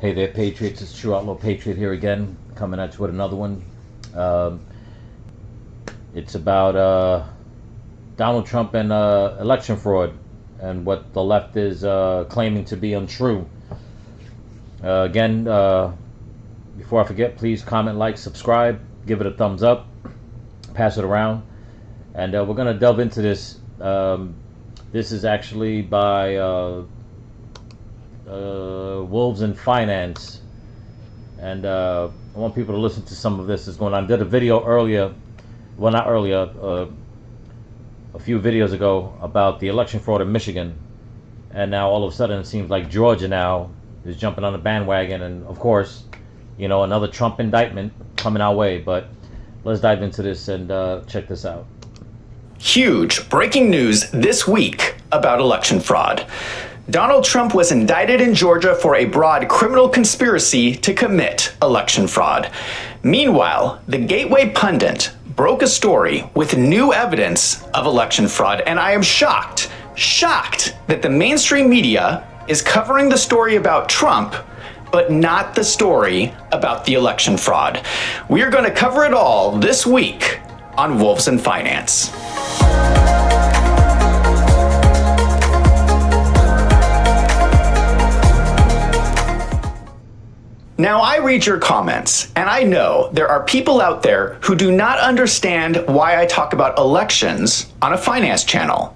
Hey there, Patriots. It's True Outlaw Patriot here again, coming at you with another one. It's about Donald Trump and election fraud and what the left is claiming to be untrue. Again, before I forget, please comment, like, subscribe, give it a thumbs up, pass it around. And we're going to delve into this. This is actually by Wolves in Finance, and I want people to listen to some of this that's going on. I did a video earlier, well, not earlier, a few videos ago about the election fraud in Michigan, and now all of a sudden it seems like Georgia now is jumping on the bandwagon, and of course, you know, another Trump indictment coming our way. But let's dive into this and check this out. Huge breaking news this week about election fraud. Donald Trump was indicted in Georgia for a broad criminal conspiracy to commit election fraud. Meanwhile, the Gateway pundit broke a story with new evidence of election fraud, and I am shocked that the mainstream media is covering the story about Trump, but not the story about the election fraud. We are going to cover it all this week on Wolves in Finance. Now, I read your comments, and I know there are people out there who do not understand why I talk about elections on a finance channel.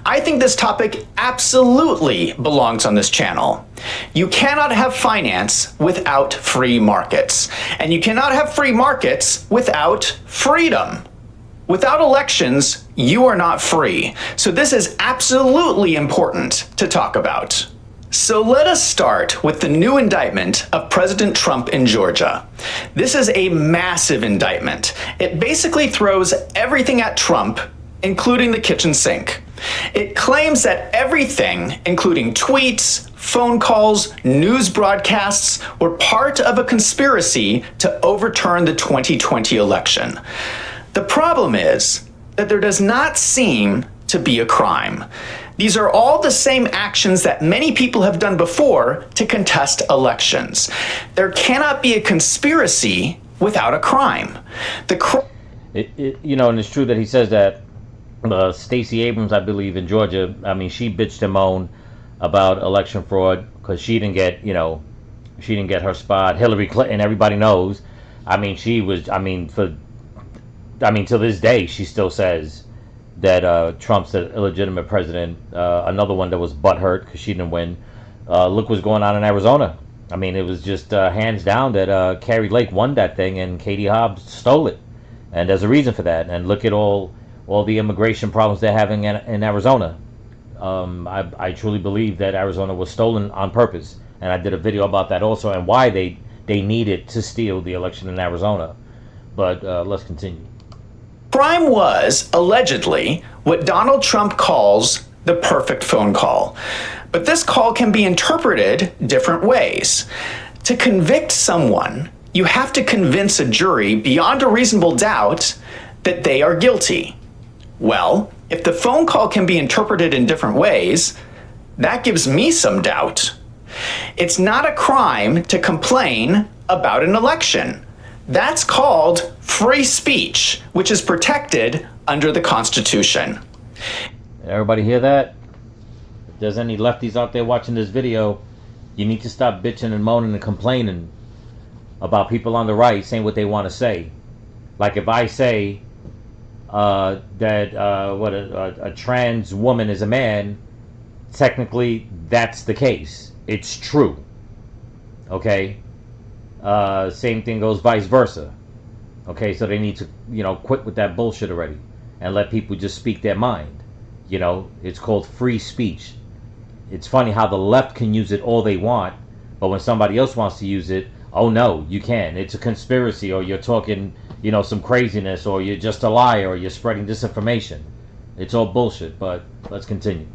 I think this topic absolutely belongs on this channel. You cannot have finance without free markets, and you cannot have free markets without freedom. Without elections, you are not free. So this is absolutely important to talk about. So let us start with the new indictment of President Trump in Georgia. This is a massive indictment. It basically throws everything at Trump, including the kitchen sink. It claims that everything, including tweets, phone calls, news broadcasts, were part of a conspiracy to overturn the 2020 election. The problem is that there does not seem to be a crime. These are all the same actions that many people have done before to contest elections. There cannot be a conspiracy without a crime. You know, and it's true that he says that. Stacey Abrams, I believe, in Georgia, I mean, she bitched and moaned about election fraud because she didn't get her spot. Hillary Clinton, everybody knows. I mean, to this day, she still says that Trump's an illegitimate president. Another one that was butthurt because she didn't win. Look what's going on in Arizona. I mean, it was just hands down that Carrie Lake won that thing and Katie Hobbs stole it. And there's a reason for that. And look at all the immigration problems they're having in Arizona. I truly believe that Arizona was stolen on purpose. And I did a video about that also and why they needed to steal the election in Arizona. But let's continue. Crime was, allegedly, what Donald Trump calls the perfect phone call. But this call can be interpreted different ways. To convict someone, you have to convince a jury beyond a reasonable doubt that they are guilty. Well, if the phone call can be interpreted in different ways, that gives me some doubt. It's not a crime to complain about an election. That's called free speech, which is protected under the Constitution. Everybody hear that? If there's any lefties out there watching this video, you need to stop bitching and moaning and complaining about people on the right saying what they want to say. Like if I say that a trans woman is a man, technically that's the case. It's true. Okay? Same thing goes vice versa. Okay, so they need to, quit with that bullshit already and let people just speak their mind. It's called free speech. It's funny how the left can use it all they want, but when somebody else wants to use it, oh no, you can't. It's a conspiracy, or you're talking, some craziness, or you're just a liar, or you're spreading disinformation. It's all bullshit, but let's continue.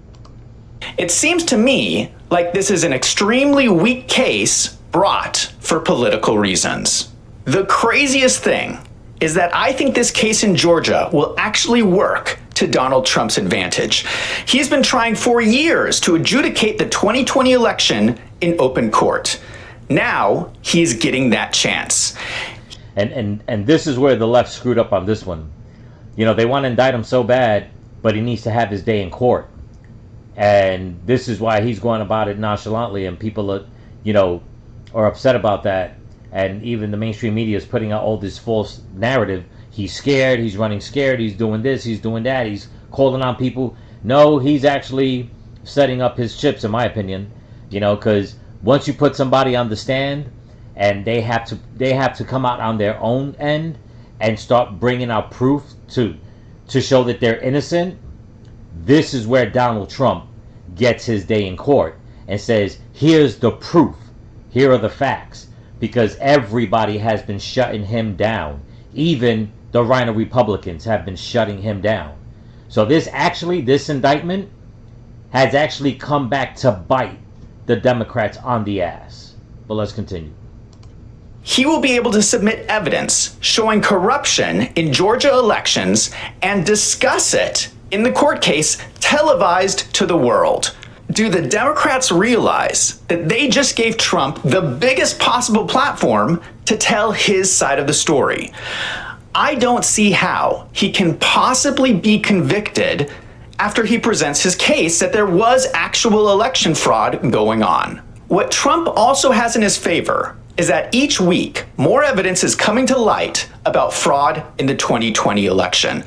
It seems to me like this is an extremely weak case brought for political reasons. The craziest thing is that I think this case in Georgia will actually work to Donald Trump's advantage. He's been trying for years to adjudicate the 2020 election in open court. Now he's getting that chance. And this is where the left screwed up on this one. You know, they want to indict him so bad, but he needs to have his day in court. And this is why he's going about it nonchalantly, and people are, you know, are upset about that. And even the mainstream media is putting out all this false narrative. He's scared, he's running scared, he's doing this, he's doing that, he's calling on people. No, he's actually setting up his chips, in my opinion. You know, because once you put somebody on the stand and they have to come out on their own end and start bringing out proof to show that they're innocent, this is where Donald Trump gets his day in court and says, here's the proof, here are the facts, because everybody has been shutting him down. Even the Rhino Republicans have been shutting him down. So this indictment has actually come back to bite the Democrats on the ass. But let's continue. He will be able to submit evidence showing corruption in Georgia elections and discuss it in the court case televised to the world. Do the Democrats realize that they just gave Trump the biggest possible platform to tell his side of the story? I don't see how he can possibly be convicted after he presents his case that there was actual election fraud going on. What Trump also has in his favor is that each week, more evidence is coming to light about fraud in the 2020 election.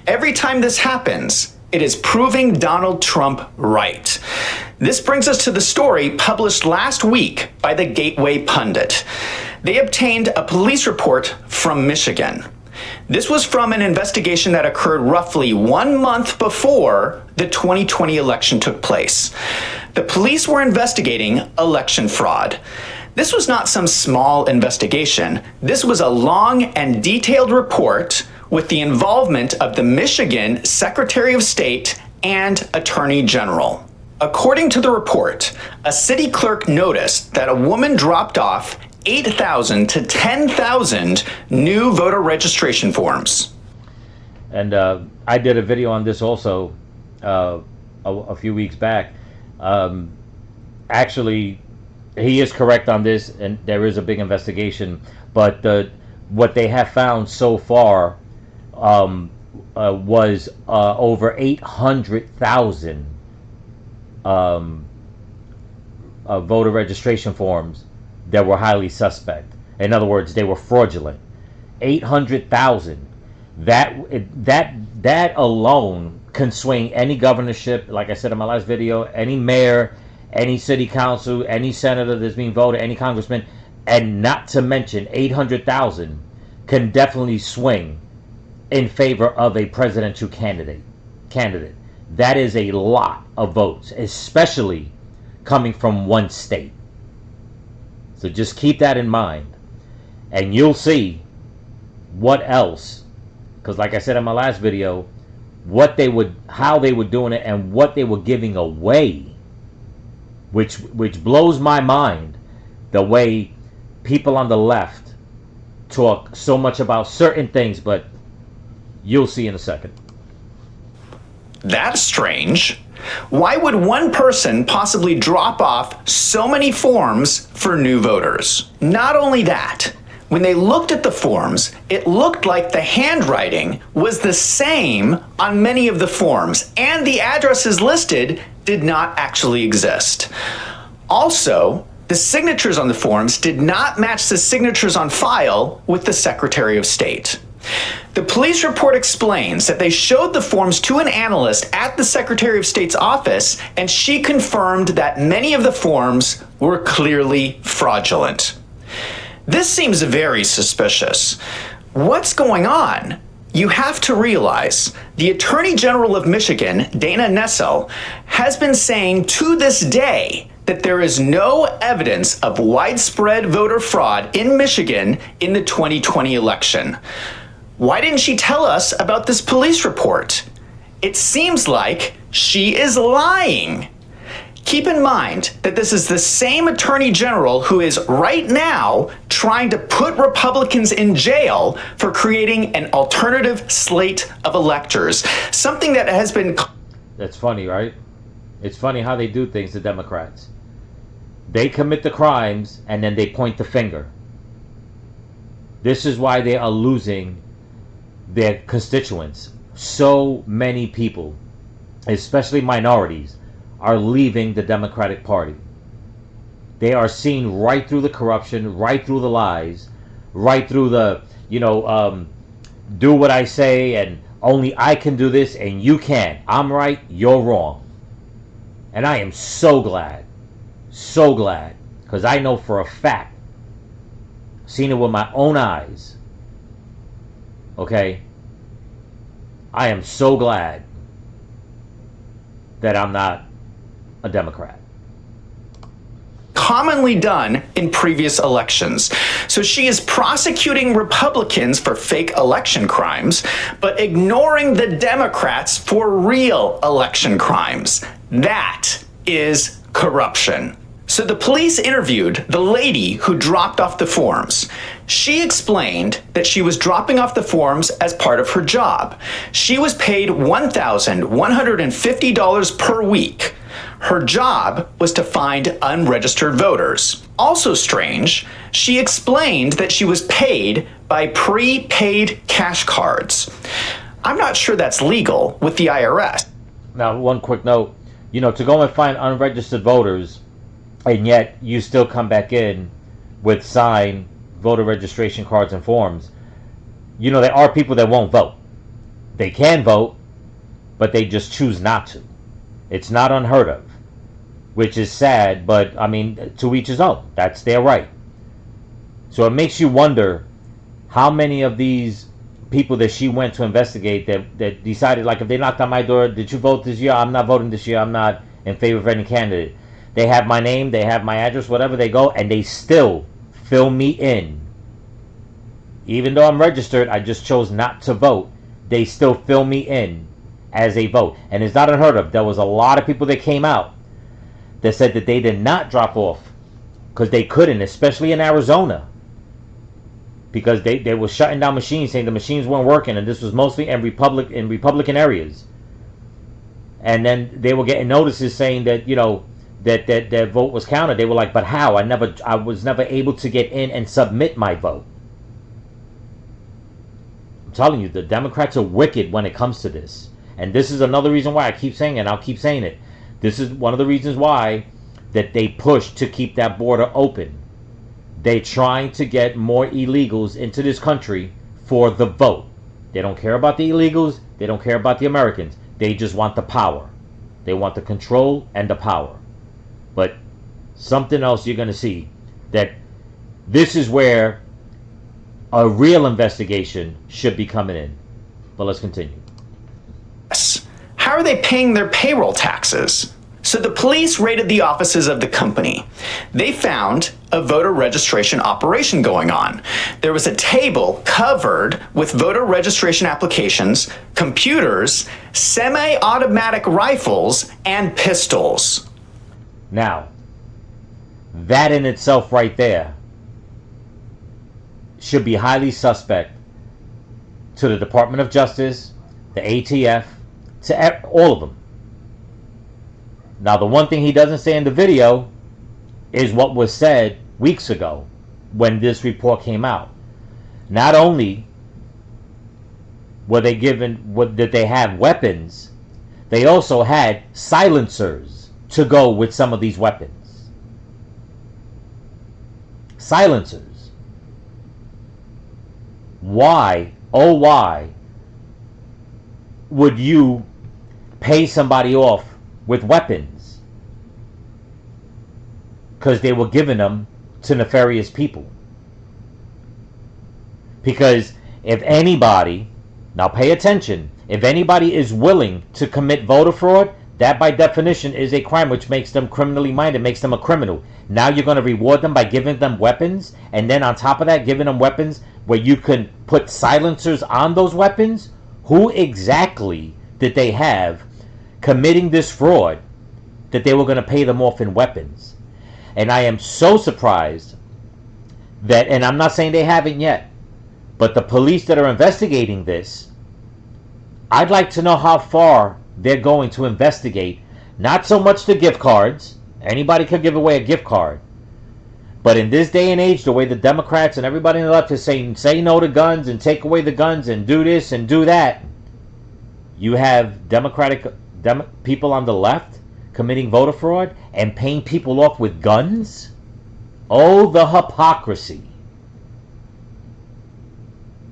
Every time this happens, it is proving Donald Trump right. This brings us to the story published last week by the Gateway Pundit. They obtained a police report from Michigan. This was from an investigation that occurred roughly 1 month before the 2020 election took place. The police were investigating election fraud. This was not some small investigation. This was a long and detailed report with the involvement of the Michigan Secretary of State and Attorney General. According to the report, a city clerk noticed that a woman dropped off 8,000 to 10,000 new voter registration forms. And I did a video on this also a few weeks back. Actually, he is correct on this, and there is a big investigation. But what they have found so far was over 800,000 voter registration forms that were highly suspect. In other words, they were fraudulent. 800,000. That alone can swing any governorship, like I said in my last video, any mayor, any city council, any senator that's being voted, any congressman, and not to mention 800,000 can definitely swing in favor of a presidential candidate. That is a lot of votes, especially coming from one state. So just keep that in mind, and you'll see what else, because like I said in my last video, how they were doing it and what they were giving away, which blows my mind, the way people on the left talk so much about certain things, but you'll see in a second. That's strange. Why would one person possibly drop off so many forms for new voters? Not only that, when they looked at the forms, it looked like the handwriting was the same on many of the forms, and the addresses listed did not actually exist. Also, the signatures on the forms did not match the signatures on file with the Secretary of State. The police report explains that they showed the forms to an analyst at the Secretary of State's office, and she confirmed that many of the forms were clearly fraudulent. This seems very suspicious. What's going on? You have to realize the Attorney General of Michigan, Dana Nessel, has been saying to this day that there is no evidence of widespread voter fraud in Michigan in the 2020 election. Why didn't she tell us about this police report? It seems like she is lying. Keep in mind that this is the same Attorney General who is right now trying to put Republicans in jail for creating an alternative slate of electors. Something that has been... That's funny, right? It's funny how they do things, the Democrats. They commit the crimes and then they point the finger. This is why they are losing their constituents. So many people, especially minorities, are leaving the Democratic Party. They are seeing right through the corruption, right through the lies, right through the, do what I say and only I can do this and you can't. I'm right, you're wrong. And I am so glad, because I know for a fact, seen it with my own eyes, okay? I am so glad that I'm not a Democrat. Commonly done in previous elections. So she is prosecuting Republicans for fake election crimes, but ignoring the Democrats for real election crimes. That is corruption. So the police interviewed the lady who dropped off the forms. She explained that she was dropping off the forms as part of her job. She was paid $1,150 per week. Her job was to find unregistered voters. Also strange, she explained that she was paid by prepaid cash cards. I'm not sure that's legal with the IRS. Now, one quick note, to go and find unregistered voters, and yet you still come back in with signed voter registration cards and forms, there are people that won't vote. They can vote, but they just choose not to. It's not unheard of, which is sad, but to each his own. That's their right. So it makes you wonder how many of these people that she went to investigate that decided, like, if they knocked on my door, did you vote this year? I'm not voting this year. I'm not in favor of any candidate. They have my name, they have my address, whatever, they go, and they still fill me in. Even though I'm registered, I just chose not to vote. They still fill me in as a vote. And it's not unheard of. There was a lot of people that came out that said that they did not drop off because they couldn't, especially in Arizona, because they were shutting down machines, saying the machines weren't working, and this was mostly in Republican areas. And then they were getting notices saying that that their vote was counted. They were like, but how? I was never able to get in and submit my vote. I'm telling you, the Democrats are wicked when it comes to this. And this is another reason why I keep saying it, and I'll keep saying it. This is one of the reasons why that they push to keep that border open. They're trying to get more illegals into this country for the vote. They don't care about the illegals. They don't care about the Americans. They just want the power. They want the control and the power. But something else you're going to see, that this is where a real investigation should be coming in. But let's continue. How are they paying their payroll taxes? So the police raided the offices of the company. They found a voter registration operation going on. There was a table covered with voter registration applications, computers, semi-automatic rifles, and pistols. Now, that in itself right there should be highly suspect to the Department of Justice, the ATF, to all of them. Now, the one thing he doesn't say in the video is what was said weeks ago when this report came out. Not only were they did they have weapons, they also had silencers to go with some of these weapons. Silencers. Why, oh why, would you pay somebody off with weapons? Because they were giving them to nefarious people. Because if anybody, now pay attention, if anybody is willing to commit voter fraud, that by definition is a crime, which makes them criminally minded, makes them a criminal. Now you're going to reward them by giving them weapons, and then on top of that, giving them weapons where you can put silencers on those weapons? Who exactly did they have committing this fraud that they were going to pay them off in weapons? And I am so surprised that, and I'm not saying they haven't yet, but the police that are investigating this, I'd like to know how far they're going to investigate, not so much the gift cards Anybody could give away a gift card. But in this day and age, the way the Democrats and everybody on the left is saying, say no to guns and take away the guns and do this and do that, you have people on the left committing voter fraud and paying people off with guns? Oh, the hypocrisy.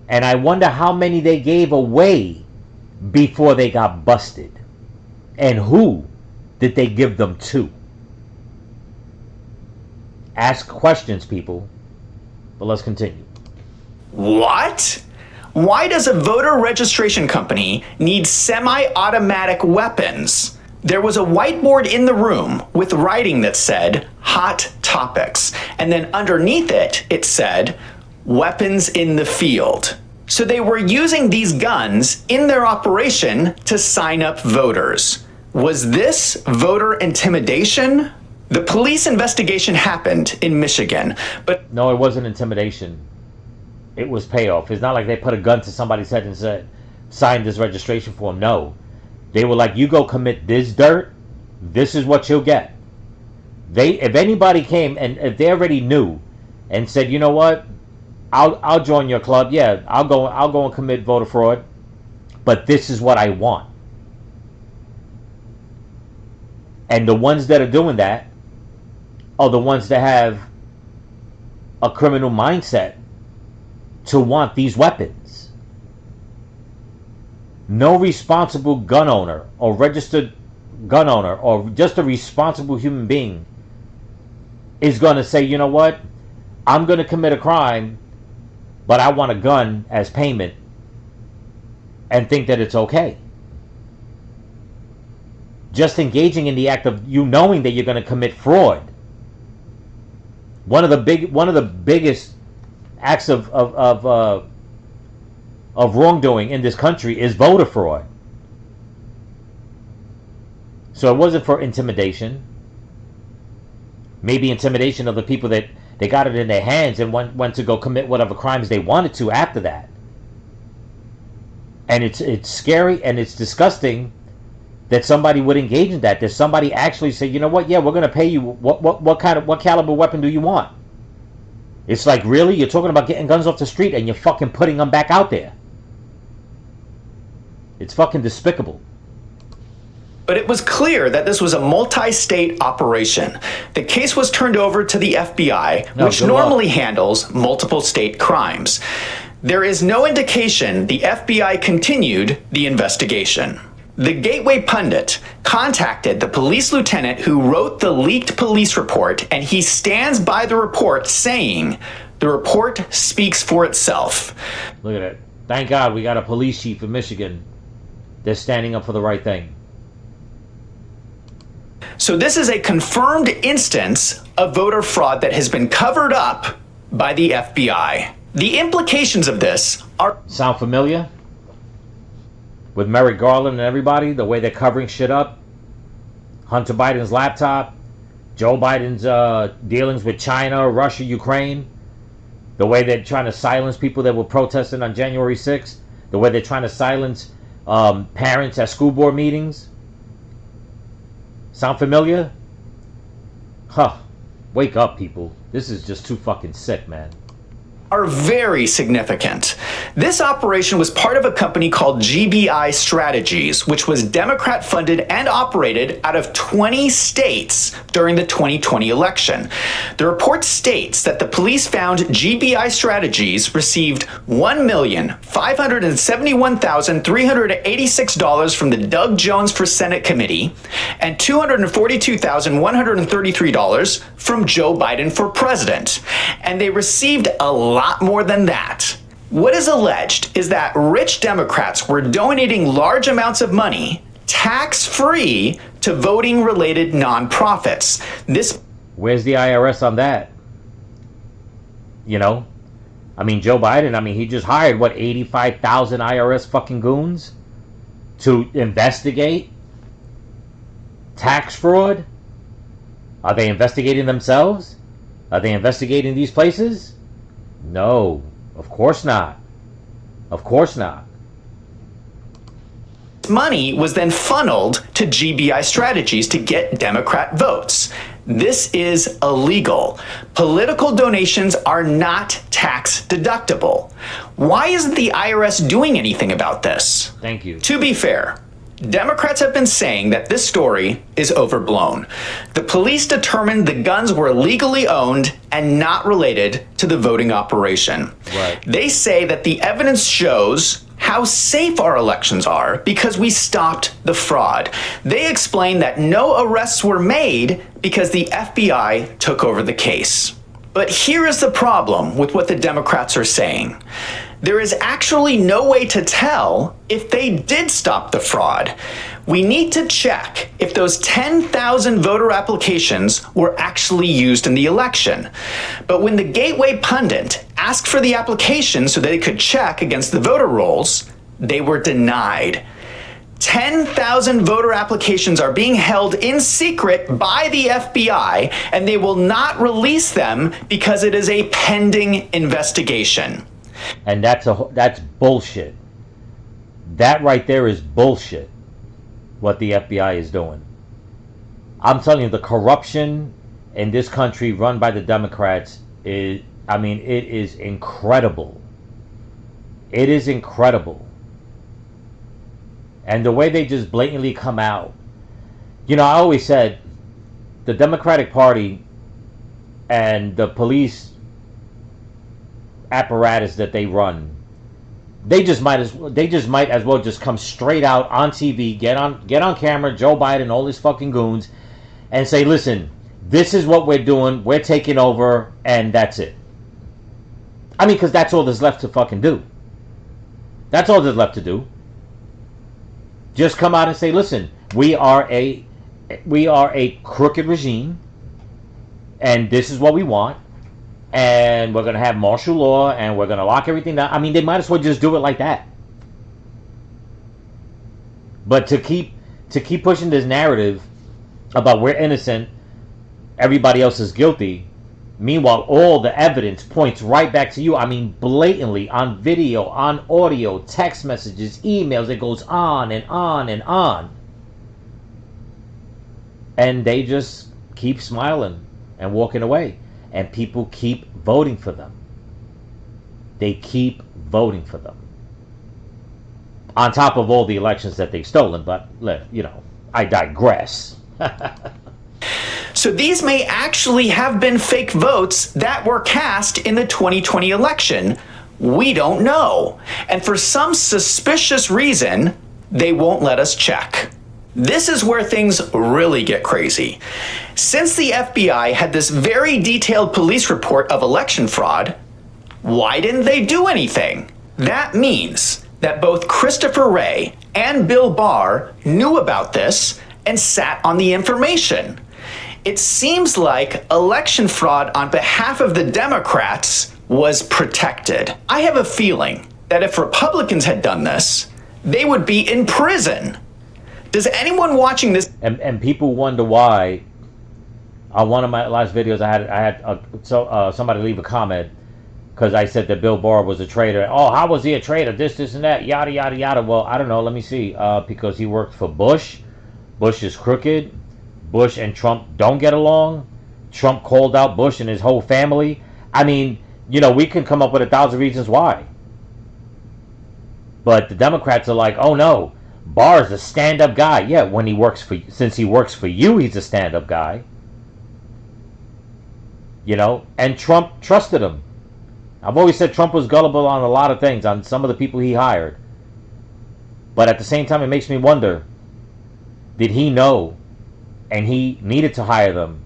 And I wonder how many they gave away before they got busted. And who did they give them to? Ask questions, people. But let's continue. What? Why does a voter registration company need semi-automatic weapons? There was a whiteboard in the room with writing that said, hot topics. And then underneath it, it said, weapons in the field. So they were using these guns in their operation to sign up voters. Was this voter intimidation? The police investigation happened in Michigan, but... No, it wasn't intimidation. It was payoff. It's not like they put a gun to somebody's head and said, sign this registration form. No. They were like, you go commit this dirt, this is what you'll get. If anybody came and if they already knew and said, you know what, I'll join your club. Yeah, I'll go and commit voter fraud, but this is what I want. And the ones that are doing that are the ones that have a criminal mindset to want these weapons. No responsible gun owner or registered gun owner or just a responsible human being is going to say, you know what, I'm going to commit a crime, but I want a gun as payment and think that it's okay. Just engaging in the act of you knowing that you're going to commit fraud. One of the biggest acts of wrongdoing in this country is voter fraud. So it wasn't for intimidation. Maybe intimidation of the people that they got it in their hands and went to go commit whatever crimes they wanted to after that. And it's scary and it's disgusting that somebody would engage in that. That somebody actually say, you know what, yeah, we're going to pay you. What caliber weapon do you want? It's like, really? You're talking about getting guns off the street and you're fucking putting them back out there. It's fucking despicable. But it was clear that this was a multi-state operation. The case was turned over to the FBI, which normally handles multiple state crimes. There is no indication the FBI continued the investigation. The Gateway Pundit contacted the police lieutenant who wrote the leaked police report, and he stands by the report saying, the report speaks for itself. Look at it. Thank God we got a police chief in Michigan that's standing up for the right thing. So this is a confirmed instance of voter fraud that has been covered up by the FBI. The implications of this are... Sound familiar? With Merrick Garland and everybody, the way they're covering shit up. Hunter Biden's laptop. Joe Biden's dealings with China, Russia, Ukraine. The way they're trying to silence people that were protesting on January 6th. The way they're trying to silence parents at school board meetings. Sound familiar? Huh. Wake up, people. This is just too fucking sick, man. Are very significant. This operation was part of a company called GBI Strategies, which was Democrat funded and operated out of 20 states during the 2020 election. The report states that the police found GBI Strategies received $1,571,386 from the Doug Jones for Senate Committee and $242,133 from Joe Biden for President. And they received a lot more than that. What is alleged is that rich Democrats were donating large amounts of money, tax-free, to voting-related nonprofits. Where's the IRS on that? You know? I mean, Joe Biden, he just hired, 85,000 IRS fucking goons to investigate tax fraud? Are they investigating themselves? Are they investigating these places? No, of course not. Of course not. Money was then funneled to GBI Strategies to get Democrat votes. This is illegal. Political donations are not tax deductible. Why isn't the IRS doing anything about this? Thank you. To be fair, Democrats have been saying that this story is overblown. The police determined the guns were legally owned and not related to the voting operation. Right. They say that the evidence shows how safe our elections are because we stopped the fraud. They explain that no arrests were made because the FBI took over the case. But here is the problem with what the Democrats are saying. There is actually no way to tell if they did stop the fraud. We need to check if those 10,000 voter applications were actually used in the election. But when the Gateway pundit asked for the applications so they could check against the voter rolls, they were denied. 10,000 voter applications are being held in secret by the FBI, and they will not release them because it is a pending investigation. And that's bullshit. That right there is bullshit, what the FBI is doing. I'm telling you, the corruption in this country run by the Democrats is, it is incredible. It is incredible. And the way they just blatantly come out. I always said the Democratic Party and the police apparatus that they run, they just might as well just come straight out on TV, get on camera, Joe Biden, all these fucking goons, and say, listen, this is what we're doing, we're taking over, and that's it. Because that's all there's left to fucking do. That's all there's left to do. Just come out and say, listen, we are a crooked regime, and this is what we want, and we're going to have martial law, and we're going to lock everything down. They might as well just do it like that. But to keep pushing this narrative about we're innocent, everybody else is guilty, meanwhile all the evidence points right back to you. Blatantly, on video, on audio, text messages, emails, it goes on and on and on. And they just keep smiling and walking away. And people keep voting for them. They keep voting for them. On top of all the elections that they've stolen. But, I digress. So these may actually have been fake votes that were cast in the 2020 election. We don't know. And for some suspicious reason, they won't let us check. This is where things really get crazy. Since the FBI had this very detailed police report of election fraud, why didn't they do anything? That means that both Christopher Wray and Bill Barr knew about this and sat on the information. It seems like election fraud on behalf of the Democrats was protected. I have a feeling that if Republicans had done this, they would be in prison. Does anyone watching this... And people wonder why. On one of my last videos, I had somebody leave a comment because I said that Bill Barr was a traitor. Oh, how was he a traitor? This and that, yada, yada, yada. Well, I don't know. Let me see. Because he worked for Bush. Bush is crooked. Bush and Trump don't get along. Trump called out Bush and his whole family. We can come up with 1,000 reasons why. But the Democrats are like, oh no, Barr's a stand-up guy. Yeah, since he works for you, he's a stand-up guy. And Trump trusted him. I've always said Trump was gullible on a lot of things, on some of the people he hired. But at the same time, it makes me wonder, did he know and he needed to hire them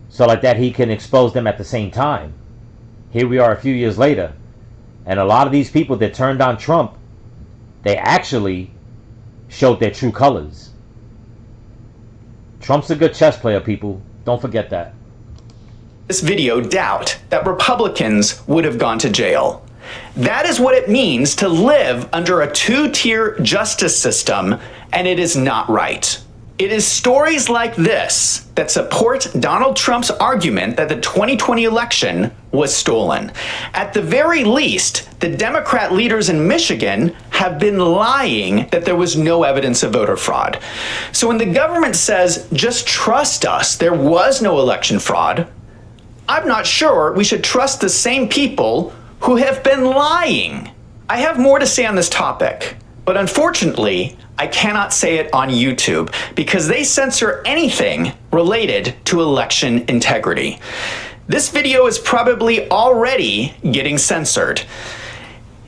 so like that he can expose them at the same time? Here we are a few years later, and a lot of these people that turned on Trump, they actually showed their true colors. Trump's a good chess player, people. Don't forget that. This video doubt that Republicans would have gone to jail. That is what it means to live under a two-tier justice system, and it is not right. It is stories like this that support Donald Trump's argument that the 2020 election was stolen. At the very least, the Democrat leaders in Michigan have been lying that there was no evidence of voter fraud. So when the government says, just trust us, there was no election fraud, I'm not sure we should trust the same people who have been lying. I have more to say on this topic, but unfortunately, I cannot say it on YouTube because they censor anything related to election integrity. This video is probably already getting censored.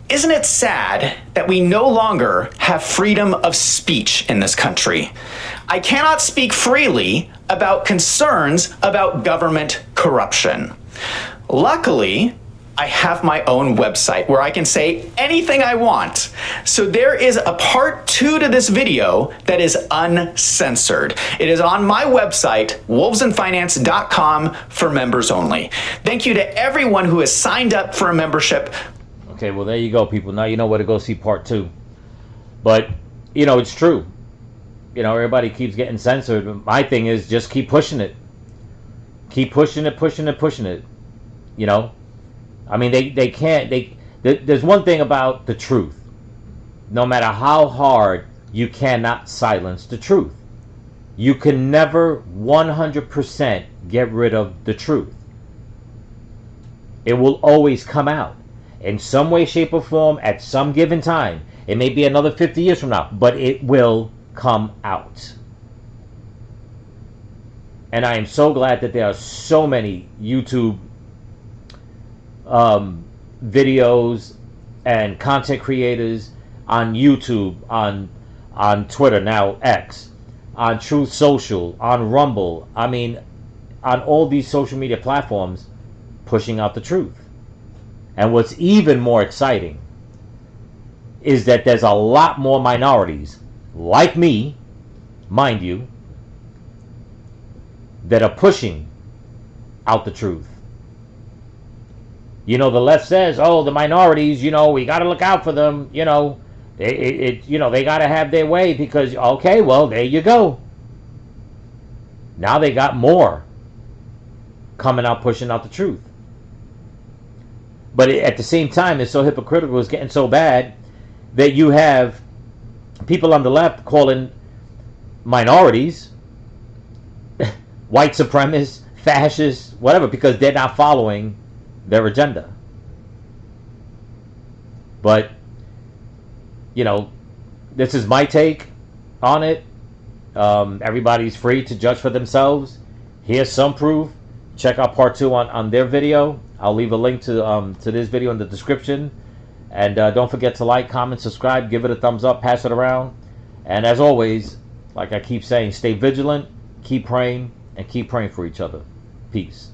Isn't it sad that we no longer have freedom of speech in this country? I cannot speak freely about concerns about government corruption. Luckily, I have my own website where I can say anything I want. So there is a part 2 to this video that is uncensored. It is on my website, wolvesandfinance.com, for members only. Thank you to everyone who has signed up for a membership. Okay, well, there you go, people. Now you know where to go see part 2. But, you know, it's true. You know, everybody keeps getting censored. My thing is just keep pushing it. Keep pushing it, pushing it, pushing it. You know? I mean, they can't. There's one thing about the truth. No matter how hard, you cannot silence the truth. You can never 100% get rid of the truth. It will always come out in some way, shape, or form at some given time. It may be another 50 years from now, but it will come out. And I am so glad that there are so many YouTube videos and content creators on YouTube, on Twitter, now X, on Truth Social, on Rumble, I mean, on all these social media platforms, pushing out the truth. And what's even more exciting is that there's a lot more minorities, like me, mind you, that are pushing out the truth. You know, the left says, oh, the minorities, you know, we got to look out for them. You know, you know, they got to have their way because, okay, well, there you go. Now they got more coming out, pushing out the truth. But at the same time, it's so hypocritical, it's getting so bad that you have people on the left calling minorities white supremacists, fascists, whatever, because they're not following their agenda. But, you know, this is my take on it. Everybody's free to judge for themselves. Here's some proof. Check out part 2 on their video. I'll leave a link to this video in the description. And don't forget to like, comment, subscribe, give it a thumbs up, pass it around. And as always, like I keep saying, stay vigilant, keep praying, and keep praying for each other. Peace.